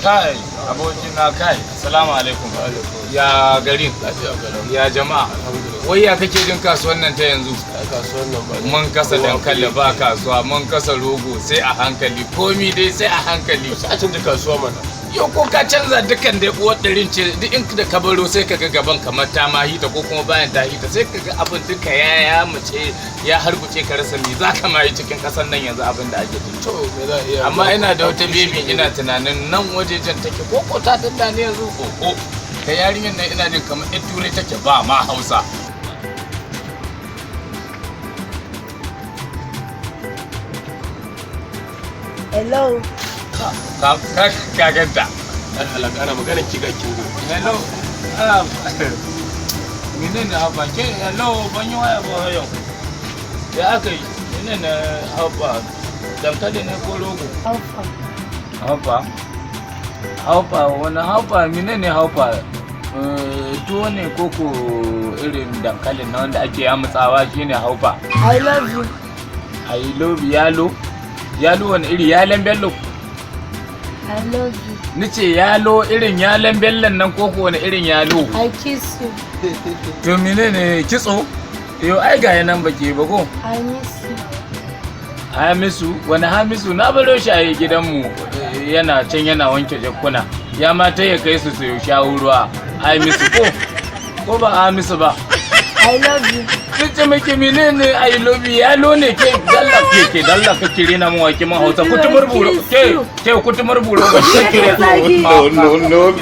Kai, abokina kai. Assalamu alaikum. Ya garin? Ya jama'a? Wai ya kake jin kasuwan nan ta yanzu? Kasuwan nan ba. Mun kasa dankali ba kasuwa, mun kasa rogo sai a hankali, komi dai sai a hankali. Sai a canza kasuwa mana. Yau ko ka canza dukkan dai uwar ɗarin ce duk in da ka baro sai ka ga gaban kamar ta ma hita ko kuma bayan ta hita sai ka ga abin duka ya mace ya harbuce ka rasa me za ka ma yi cikin ƙasar nan yanzu abin da ake yi. To me za a iya. Amma ina da wata bebi ina tunanin nan wajejen take ko ta tunda ne yanzu ko ka yarinyar nan ina jin kamar ɗan turai take ba ma Hausa. Hello. Ka ganta. Dan halaka ana magana kiga kingo. Hello. Menene haba ke hello ban yi waya ba yau. Ya aka yi? Menene haba? Dankali ne ko rogo? Haufa. Haufa. Haufa wani haufa menene haufa? Tuwo ne koko irin dankalin na wanda ake yamutsawa shine haufa. I love you. I love yalo. Yalo wani iri yalen bello? I love you. Nace yalo irin yalen bellon nan koko wani irin yalo? I kiss you. To menene kitso? Yo ai ga nan baki ba ko? I miss you. Hamisu, wani Hamisu na baro shi a gidanmu yana can yana wanke jakkuna. Ya mata ya kai su sayo shawurwa. Hamisu ko ba Hamisu ba. I love you. Kace miki menene I love you yalo ne ke dalla ka kire na mu waki mun Hausa kutumur buro ke kutumur buro ba ke kire No.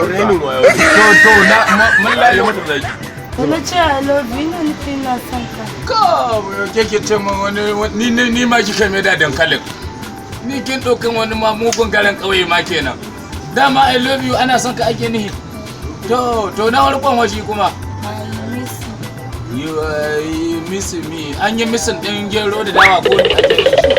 to na mun lalle mata zaki Wani ce I love you ina nufin na son ka. ka ke ce mun wani ni ma kika mai da dankalin ni kin dokan wani ma mugun garan kauye ma kenan dama I love you ana son ka ake nihi to na warkon washi kuma I miss you. you miss me an yi misin din gero da dawa ko ne ake